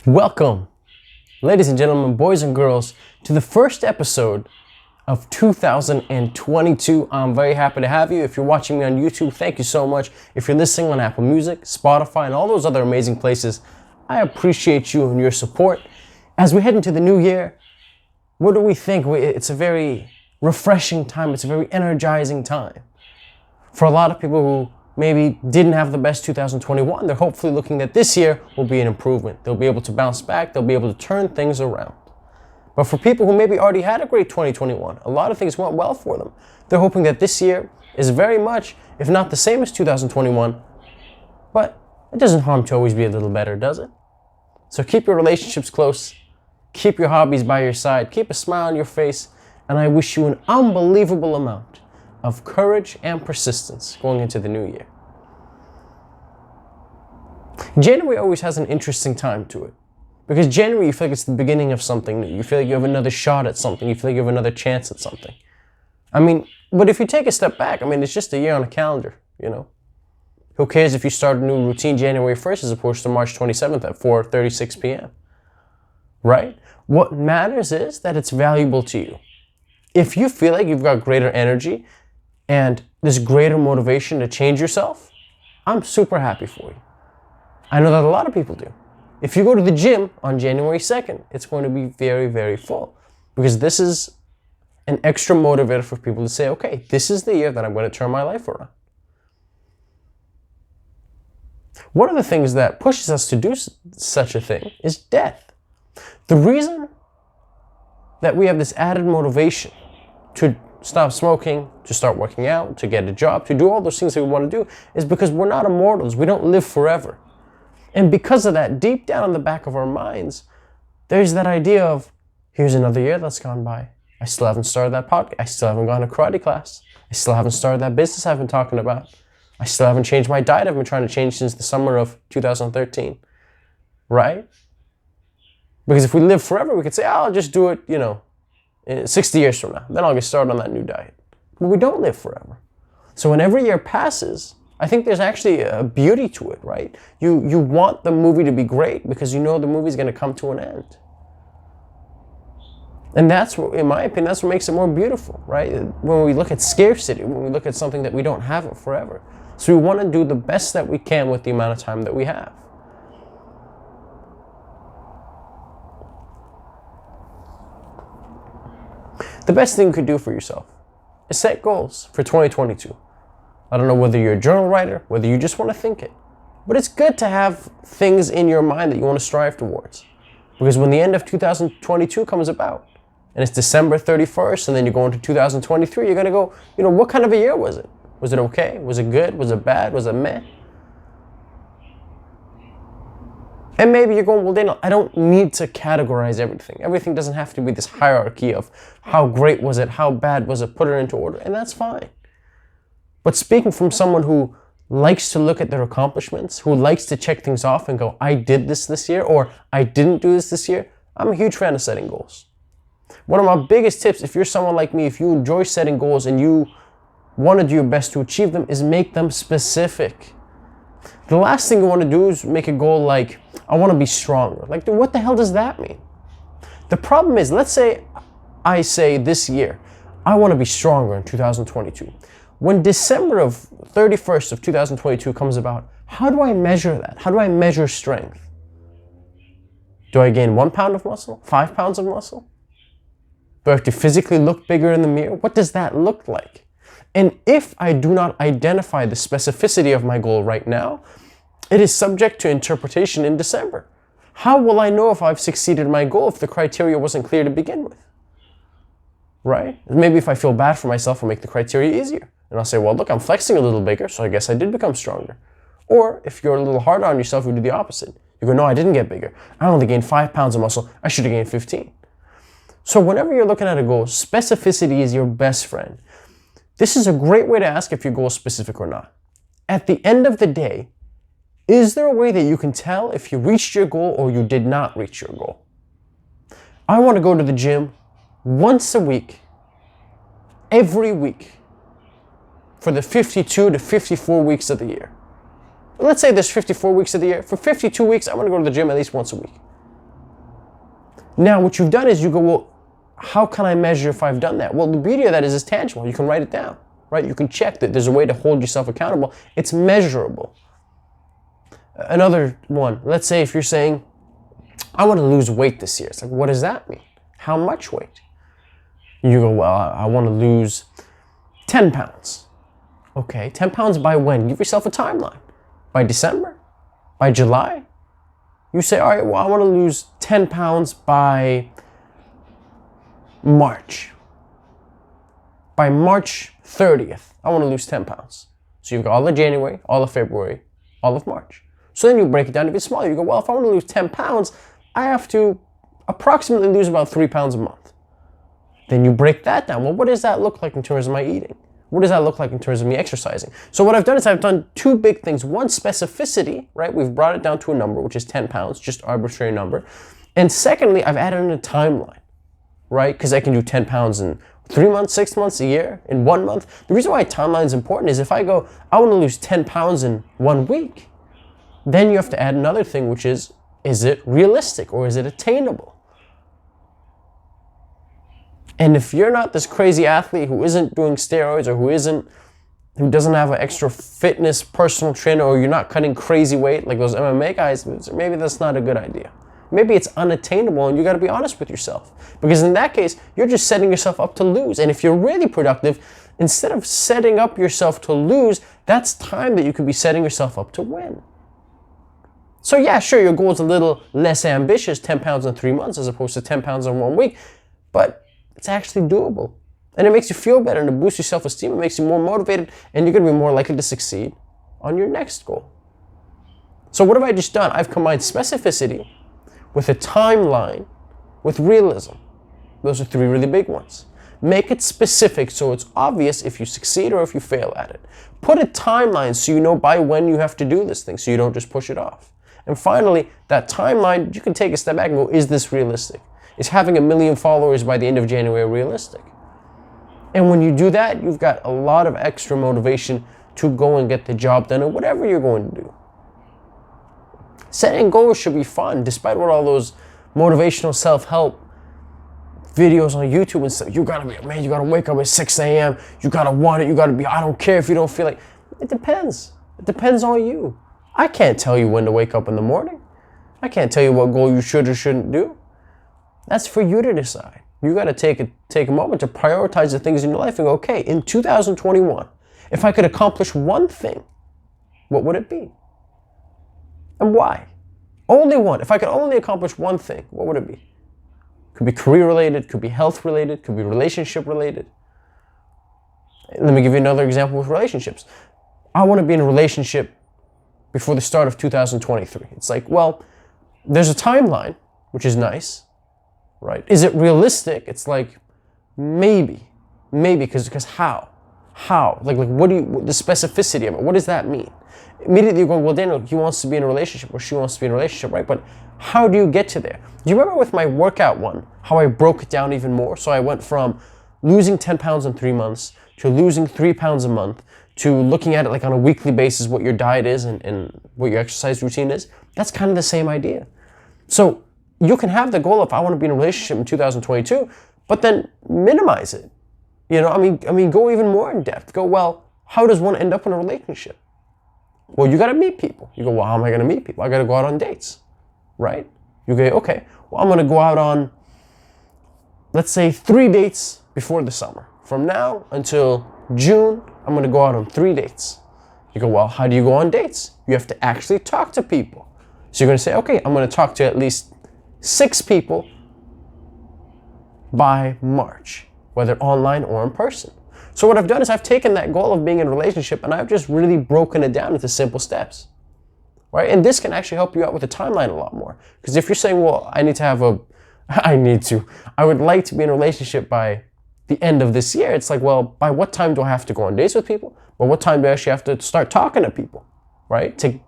Welcome, ladies and gentlemen, boys and girls, to the first episode of 2022. I'm very happy to have you. If you're watching me on YouTube, thank you so much. If you're listening on Apple Music, Spotify, and all those other amazing places, I appreciate you and your support. As we head into the new year, what do we think? It's a very refreshing time. It's a very energizing time. For a lot of people who maybe didn't have the best 2021, they're hopefully looking that this year will be an improvement. They'll be able to bounce back. They'll be able to turn things around. But for people who maybe already had a great 2021, a lot of things went well for them. They're hoping that this year is very much, if not the same as 2021, but it doesn't harm to always be a little better, does it? So keep your relationships close. Keep your hobbies by your side. Keep a smile on your face. And I wish you an unbelievable amount of courage and persistence going into the new year. January always has an interesting time to it. Because January, you feel like it's the beginning of something new. You feel like you have another shot at something. You feel like you have another chance at something. But if you take a step back, it's just a year on a calendar, you know. Who cares if you start a new routine January 1st as opposed to March 27th at 4:36 p.m., right? What matters is that it's valuable to you. If you feel like you've got greater energy and this greater motivation to change yourself, I'm super happy for you. I know that a lot of people do. If you go to the gym on January 2nd, it's going to be very, very full. Because this is an extra motivator for people to say, okay, this is the year that I'm going to turn my life around. One of the things that pushes us to do such a thing is death. The reason that we have this added motivation to stop smoking, to start working out, to get a job, to do all those things that we want to do is because we're not immortals. We don't live forever. And because of that, deep down in the back of our minds, there's that idea of, here's another year that's gone by. I still haven't started that podcast. I still haven't gone to karate class. I still haven't started that business I've been talking about. I still haven't changed my diet I've been trying to change since the summer of 2013. Right? Because if we live forever, we could say, I'll just do it, 60 years from now. Then I'll get started on that new diet. But we don't live forever. So when every year passes, I think there's actually a beauty to it, right? You want the movie to be great because you know the movie's going to come to an end. And that's what, in my opinion, that's what makes it more beautiful, right? When we look at scarcity, when we look at something that we don't have it forever. So we want to do the best that we can with the amount of time that we have. The best thing you could do for yourself is set goals for 2022. I don't know whether you're a journal writer, whether you just want to think it. But it's good to have things in your mind that you want to strive towards. Because when the end of 2022 comes about, and it's December 31st, and then you go into 2023, you're going to go, what kind of a year was it? Was it okay? Was it good? Was it bad? Was it meh? And maybe you're going, well, Daniel, I don't need to categorize everything. Everything doesn't have to be this hierarchy of how great was it, how bad was it, put it into order, and that's fine. But speaking from someone who likes to look at their accomplishments, who likes to check things off and go, I did this year, or I didn't do this year, I'm a huge fan of setting goals. One of my biggest tips, if you're someone like me, if you enjoy setting goals and you want to do your best to achieve them, is make them specific. The last thing you want to do is make a goal like, I want to be stronger. Like, dude, what the hell does that mean? The problem is, let's say I say this year, I want to be stronger in 2022. When December of 31st of 2022 comes about, how do I measure that? How do I measure strength? Do I gain 1 pound of muscle? 5 pounds of muscle? Do I have to physically look bigger in the mirror? What does that look like? And if I do not identify the specificity of my goal right now, it is subject to interpretation in December. How will I know if I've succeeded in my goal if the criteria wasn't clear to begin with? Right? Maybe if I feel bad for myself, I'll make the criteria easier. And I'll say, well, look, I'm flexing a little bigger, so I guess I did become stronger. Or if you're a little harder on yourself, you do the opposite. You go, no, I didn't get bigger. I only gained 5 pounds of muscle. I should have gained 15. So whenever you're looking at a goal, specificity is your best friend. This is a great way to ask if your goal is specific or not. At the end of the day, is there a way that you can tell if you reached your goal or you did not reach your goal? I want to go to the gym once a week, every week, for the 52 to 54 weeks of the year. Let's say there's 54 weeks of the year. For 52 weeks, I want to go to the gym at least once a week. Now, what you've done is you go, well, how can I measure if I've done that? Well, the beauty of that is it's tangible. You can write it down, right? You can check that. There's a way to hold yourself accountable. It's measurable. Another one, let's say if you're saying, I want to lose weight this year. It's like, what does that mean? How much weight? You go, well, I want to lose 10 pounds. Okay, 10 pounds by when? Give yourself a timeline. By December? By July? You say, all right, well, I want to lose 10 pounds by March. By March 30th, I want to lose 10 pounds. So you've got all of January, all of February, all of March. So then you break it down even smaller. You go, well, if I want to lose 10 pounds, I have to approximately lose about 3 pounds a month. Then you break that down. Well, what does that look like in terms of my eating? What does that look like in terms of me exercising? So what I've done is I've done two big things. One, specificity, right? We've brought it down to a number, which is 10 pounds, just arbitrary number. And secondly, I've added in a timeline, right? Because I can do 10 pounds in 3 months, 6 months, a year, in 1 month. The reason why timeline is important is if I go, I want to lose 10 pounds in 1 week, then you have to add another thing, which is it realistic or is it attainable? And if you're not this crazy athlete who isn't doing steroids or who doesn't have an extra fitness personal trainer, or you're not cutting crazy weight like those MMA guys, maybe that's not a good idea. Maybe it's unattainable and you got to be honest with yourself. Because in that case, you're just setting yourself up to lose. And if you're really productive, instead of setting up yourself to lose, that's time that you could be setting yourself up to win. So yeah, sure, your goal is a little less ambitious, 10 pounds in 3 months as opposed to 10 pounds in 1 week, but it's actually doable. And it makes you feel better and it boosts your self-esteem. It makes you more motivated and you're going to be more likely to succeed on your next goal. So what have I just done? I've combined specificity with a timeline with realism. Those are three really big ones. Make it specific so it's obvious if you succeed or if you fail at it. Put a timeline so you know by when you have to do this thing so you don't just push it off. And finally, that timeline, you can take a step back and go, is this realistic? Is having 1 million followers by the end of January realistic? And when you do that, you've got a lot of extra motivation to go and get the job done or whatever you're going to do. Setting goals should be fun, despite what all those motivational self-help videos on YouTube and stuff. You gotta be, man, you gotta wake up at 6 a.m. You gotta want it. You gotta be, I don't care if you don't feel like. It depends. It depends on you. I can't tell you when to wake up in the morning. I can't tell you what goal you should or shouldn't do. That's for you to decide. You got to take a moment to prioritize the things in your life and go, okay, in 2021, if I could accomplish one thing, what would it be? And why? Only one. If I could only accomplish one thing, what would it be? Could be career related, could be health related, could be relationship related. Let me give you another example with relationships. I want to be in a relationship before the start of 2023. It's like, well, there's a timeline, which is nice. Right? Is it realistic? It's like, maybe, because how? Like what the specificity of it, what does that mean? Immediately you're going, well, Daniel, he wants to be in a relationship or she wants to be in a relationship, right? But how do you get to there? Do you remember with my workout one, how I broke it down even more? So I went from losing 10 pounds in 3 months to losing 3 pounds a month to looking at it like on a weekly basis, what your diet is and what your exercise routine is. That's kind of the same idea. So you can have the goal of, I want to be in a relationship in 2022, but then minimize it. You know, I mean, go even more in depth. Go, well, how does one end up in a relationship? Well, you got to meet people. You go, well, how am I going to meet people? I got to go out on dates, right? You go, okay, well, I'm going to go out on, let's say, 3 dates before the summer. From now until June, I'm going to go out on 3 dates. You go, well, how do you go on dates? You have to actually talk to people. So you're going to say, okay, I'm going to talk to at least 6 people by March, whether online or in person. So what I've done is I've taken that goal of being in a relationship and I've just really broken it down into simple steps, right? And this can actually help you out with the timeline a lot more. Because if you're saying, well, I would like to be in a relationship by the end of this year. It's like, well, by what time do I have to go on dates with people? Well, what time do I actually have to start talking to people, right? To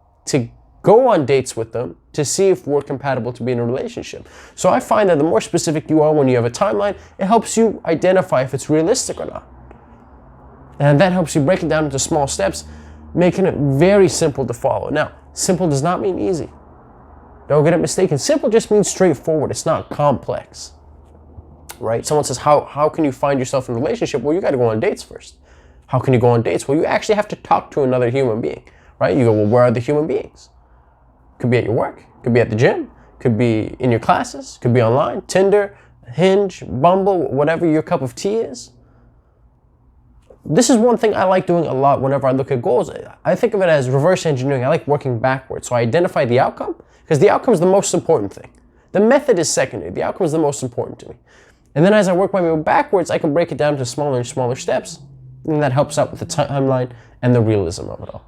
go on dates with them to see if we're compatible to be in a relationship. So I find that the more specific you are when you have a timeline, it helps you identify if it's realistic or not. And that helps you break it down into small steps, making it very simple to follow. Now, simple does not mean easy. Don't get it mistaken. Simple just means straightforward. It's not complex, right? Someone says, how can you find yourself in a relationship? Well, you got to go on dates first. How can you go on dates? Well, you actually have to talk to another human being, right? You go, well, where are the human beings? Could be at your work, could be at the gym, could be in your classes, could be online, Tinder, Hinge, Bumble, whatever your cup of tea is. This is one thing I like doing a lot whenever I look at goals. I think of it as reverse engineering. I like working backwards. So I identify the outcome, because the outcome is the most important thing. The method is secondary. The outcome is the most important to me. And then as I work my way backwards, I can break it down to smaller and smaller steps. And that helps out with the timeline and the realism of it all.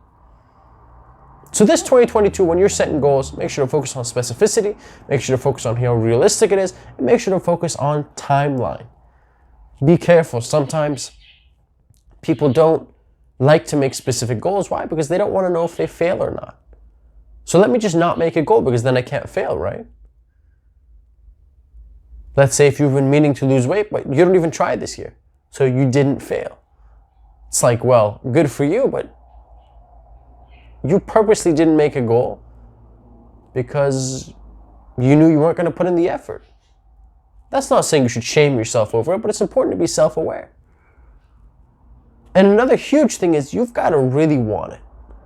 So this 2022, when you're setting goals, make sure to focus on specificity, make sure to focus on how realistic it is, and make sure to focus on timeline. Be careful. Sometimes people don't like to make specific goals. Why? Because they don't want to know if they fail or not. So let me just not make a goal, because then I can't fail, right? Let's say if you've been meaning to lose weight, but you don't even try this year, so you didn't fail. It's like, well, good for you, but you purposely didn't make a goal because you knew you weren't going to put in the effort. That's not saying you should shame yourself over it, but it's important to be self-aware. And another huge thing is you've got to really want it.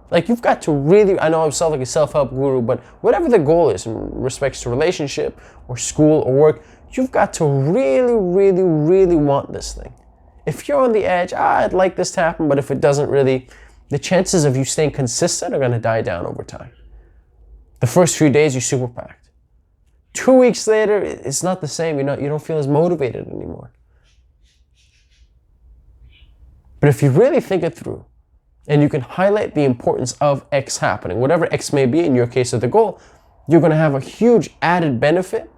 Like, you've got to really, I know I sound like a self-help guru, but whatever the goal is in respects to relationship or school or work, you've got to really, really, really want this thing. If you're on the edge, I'd like this to happen, but if it doesn't really, the chances of you staying consistent are going to die down over time. The first few days, you're super packed. 2 weeks later, it's not the same. You don't feel as motivated anymore. But if you really think it through, and you can highlight the importance of X happening, whatever X may be in your case of the goal, you're going to have a huge added benefit,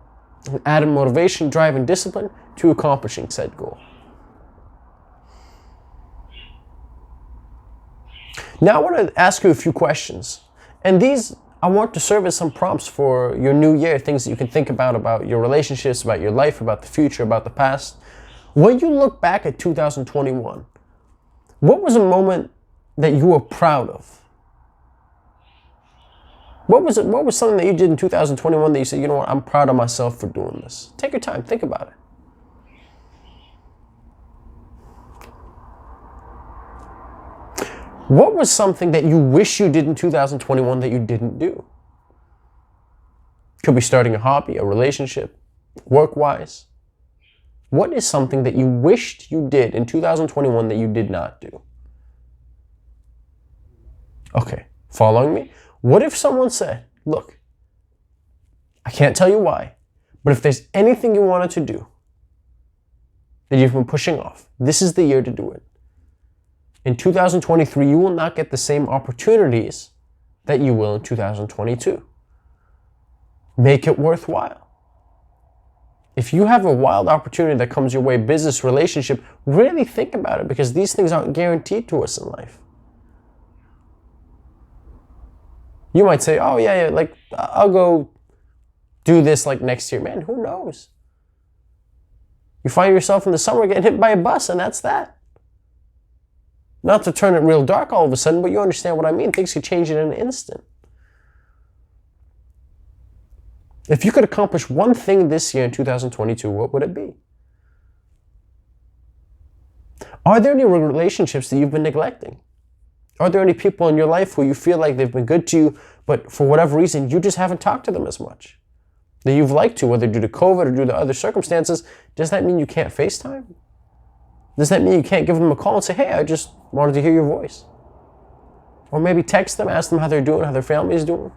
added motivation, drive, and discipline to accomplishing said goal. Now I want to ask you a few questions. And these, I want to serve as some prompts for your new year, things that you can think about your relationships, about your life, about the future, about the past. When you look back at 2021, what was a moment that you were proud of? What was something that you did in 2021 that you said, you know what, I'm proud of myself for doing this? Take your time, think about it. What was something that you wish you did in 2021 that you didn't do? Could be starting a hobby, a relationship, work-wise. What is something that you wished you did in 2021 that you did not do? Okay, following me? What if someone said, look, I can't tell you why, but if there's anything you wanted to do that you've been pushing off, this is the year to do it. In 2023, you will not get the same opportunities that you will in 2022. Make it worthwhile. If you have a wild opportunity that comes your way, business, relationship, really think about it, because these things aren't guaranteed to us in life. You might say, oh yeah, like I'll go do this like next year. Man, who knows? You find yourself in the summer getting hit by a bus, and that's that. Not to turn it real dark all of a sudden, but you understand what I mean. Things could change in an instant. If you could accomplish one thing this year in 2022, what would it be? Are there any relationships that you've been neglecting? Are there any people in your life who you feel like they've been good to you, but for whatever reason, you just haven't talked to them as much that you've liked to, whether due to COVID or due to other circumstances? Does that mean you can't FaceTime? Does that mean you can't give them a call and say, hey, I just wanted to hear your voice? Or maybe text them, ask them how they're doing, how their family is doing.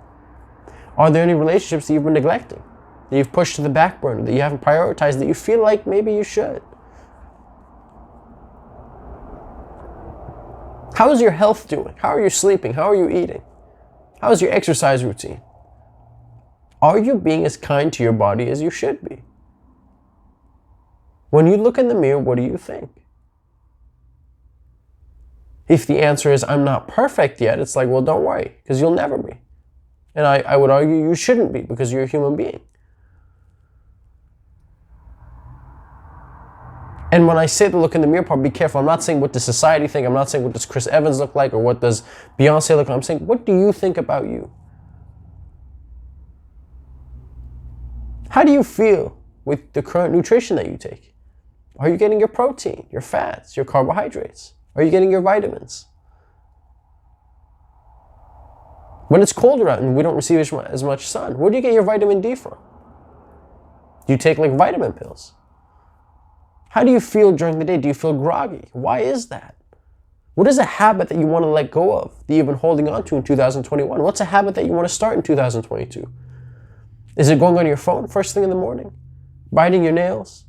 Are there any relationships that you've been neglecting, that you've pushed to the back burner, that you haven't prioritized, that you feel like maybe you should? How is your health doing? How are you sleeping? How are you eating? How is your exercise routine? Are you being as kind to your body as you should be? When you look in the mirror, what do you think? If the answer is, I'm not perfect yet, it's like, well, don't worry, because you'll never be. And I would argue you shouldn't be, because you're a human being. And when I say the look in the mirror part, be careful. I'm not saying what does society think. I'm not saying what does Chris Evans look like or what does Beyonce look like. I'm saying, what do you think about you? How do you feel with the current nutrition that you take? Are you getting your protein, your fats, your carbohydrates? Are you getting your vitamins? When it's colder out and we don't receive as much sun, where do you get your vitamin D from? Do you take like vitamin pills? How do you feel during the day? Do you feel groggy? Why is that? What is a habit that you want to let go of that you've been holding on to in 2021? What's a habit that you want to start in 2022? Is it going on your phone first thing in the morning? Biting your nails?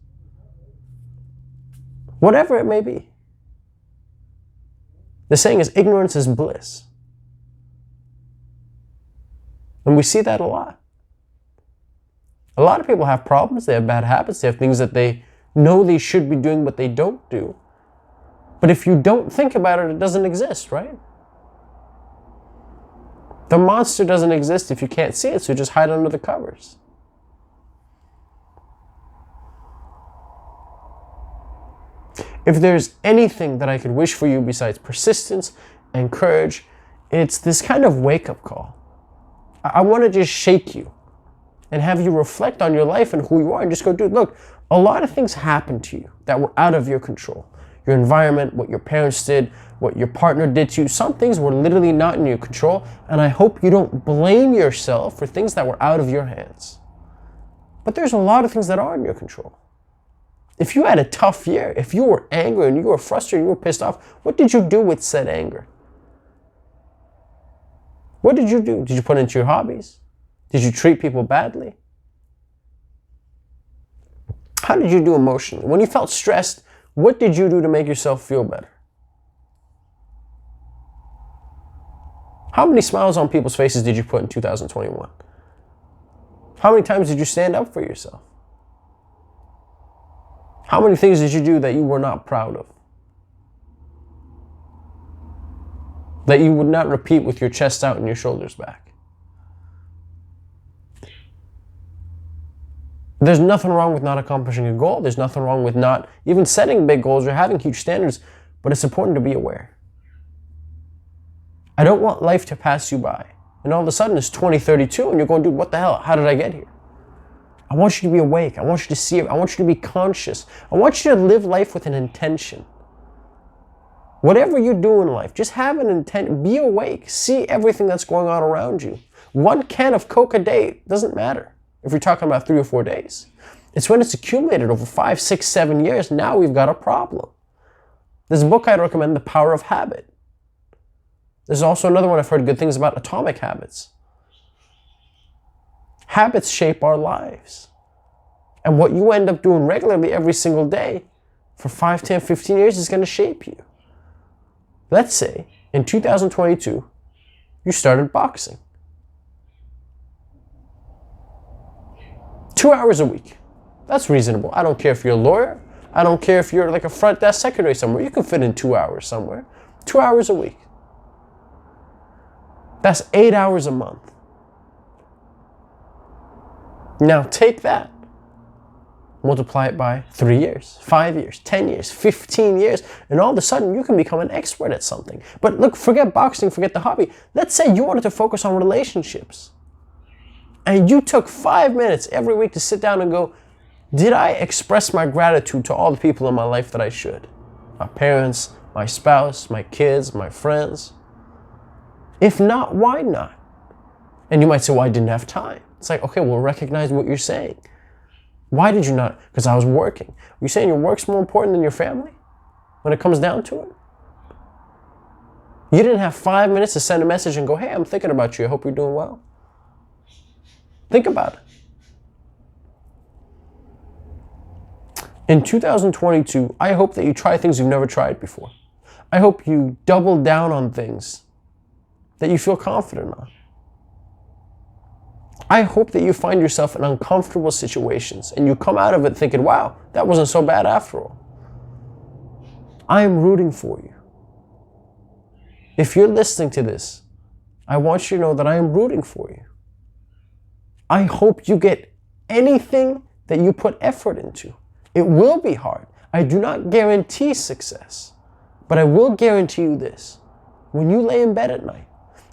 Whatever it may be. The saying is, ignorance is bliss. And we see that a lot. A lot of people have problems, they have bad habits, they have things that they know they should be doing but they don't do. But if you don't think about it, it doesn't exist, right? The monster doesn't exist if you can't see it, so just hide under the covers. If there's anything that I could wish for you besides persistence and courage, it's this kind of wake-up call. I want to just shake you and have you reflect on your life and who you are and just go, dude, look, a lot of things happened to you that were out of your control. Your environment, what your parents did, what your partner did to you. Some things were literally not in your control, and I hope you don't blame yourself for things that were out of your hands. But there's a lot of things that are in your control. If you had a tough year, if you were angry and you were frustrated, you were pissed off, what did you do with said anger? What did you do? Did you put it into your hobbies? Did you treat people badly? How did you do emotionally? When you felt stressed, what did you do to make yourself feel better? How many smiles on people's faces did you put in 2021? How many times did you stand up for yourself? How many things did you do that you were not proud of? That you would not repeat with your chest out and your shoulders back? There's nothing wrong with not accomplishing a goal. There's nothing wrong with not even setting big goals or having huge standards, but it's important to be aware. I don't want life to pass you by. And all of a sudden it's 2032 and you're going, dude, what the hell? How did I get here? I want you to be awake. I want you to see it. I want you to be conscious. I want you to live life with an intention. Whatever you do in life, just have an intent. Be awake. See everything that's going on around you. One can of Coke a day doesn't matter if you're talking about 3 or 4 days. It's when it's accumulated over 5, 6, 7 years, now we've got a problem. There's a book I'd recommend, The Power of Habit. There's also another one I've heard good things about, Atomic Habits. Habits shape our lives. And what you end up doing regularly every single day for 5, 10, 15 years is going to shape you. Let's say in 2022, you started boxing. 2 hours a week. That's reasonable. I don't care if you're a lawyer. I don't care if you're like a front desk secretary somewhere. You can fit in 2 hours somewhere. 2 hours a week. That's 8 hours a month. Now take that, multiply it by 3 years, 5 years, 10 years, 15 years, and all of a sudden you can become an expert at something. But look, forget boxing, forget the hobby. Let's say you wanted to focus on relationships. And you took 5 minutes every week to sit down and go, did I express my gratitude to all the people in my life that I should? My parents, my spouse, my kids, my friends. If not, why not? And you might say, well, I didn't have time. It's like, okay, well, recognize what you're saying. Why did you not? Because I was working. You're saying your work's more important than your family when it comes down to it? You didn't have 5 minutes to send a message and go, hey, I'm thinking about you. I hope you're doing well. Think about it. In 2022, I hope that you try things you've never tried before. I hope you double down on things that you feel confident on. I hope that you find yourself in uncomfortable situations and you come out of it thinking, wow, that wasn't so bad after all. I am rooting for you. If you're listening to this, I want you to know that I am rooting for you. I hope you get anything that you put effort into. It will be hard. I do not guarantee success, but I will guarantee you this. When you lay in bed at night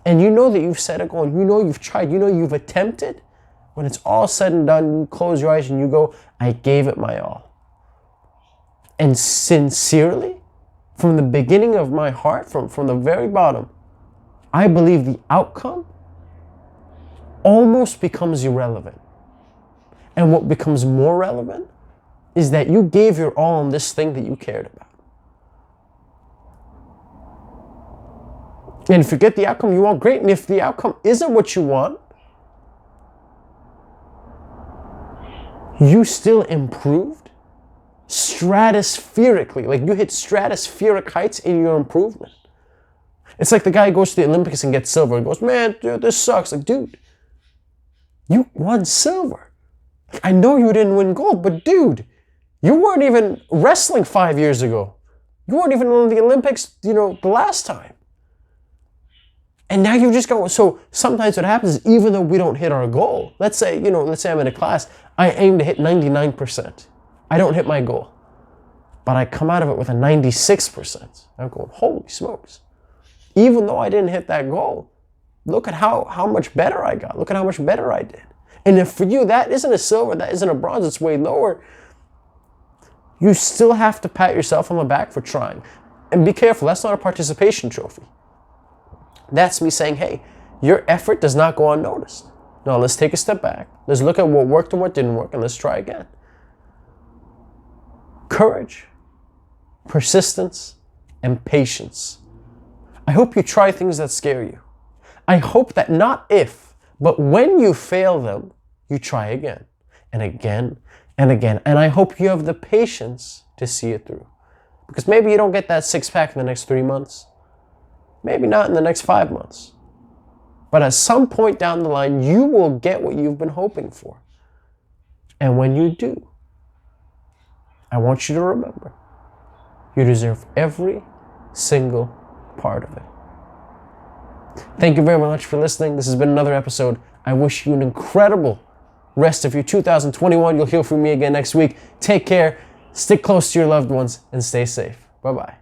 and you know that you've set a goal, you know you've tried, you know you've attempted, when it's all said and done, you close your eyes and you go, I gave it my all. And sincerely, from the beginning of my heart, from the very bottom, I believe the outcome almost becomes irrelevant. And what becomes more relevant is that you gave your all on this thing that you cared about. And if you get the outcome you want, great. And if the outcome isn't what you want, you still improved stratospherically. Like you hit stratospheric heights in your improvement. It's like the guy who goes to the Olympics and gets silver and goes, man, dude, this sucks. Like, dude, you won silver. I know you didn't win gold, but dude, you weren't even wrestling 5 years ago. You weren't even on the Olympics, the last time. And now you just go, so sometimes what happens is even though we don't hit our goal, let's say I'm in a class, I aim to hit 99%. I don't hit my goal, but I come out of it with a 96%. I'm going, holy smokes. Even though I didn't hit that goal, look at how much better I got. Look at how much better I did. And if for you, that isn't a silver, that isn't a bronze, it's way lower, you still have to pat yourself on the back for trying. And be careful, that's not a participation trophy. That's me saying, hey, your effort does not go unnoticed. Now let's take a step back. Let's look at what worked and what didn't work, and let's try again. Courage, persistence, and patience. I hope you try things that scare you. I hope that not if, but when you fail them, you try again and again and again. And I hope you have the patience to see it through. Because maybe you don't get that six-pack in the next 3 months. Maybe not in the next 5 months. But at some point down the line, you will get what you've been hoping for. And when you do, I want you to remember, you deserve every single part of it. Thank you very much for listening. This has been another episode. I wish you an incredible rest of your 2021. You'll hear from me again next week. Take care, stick close to your loved ones, and stay safe. Bye-bye.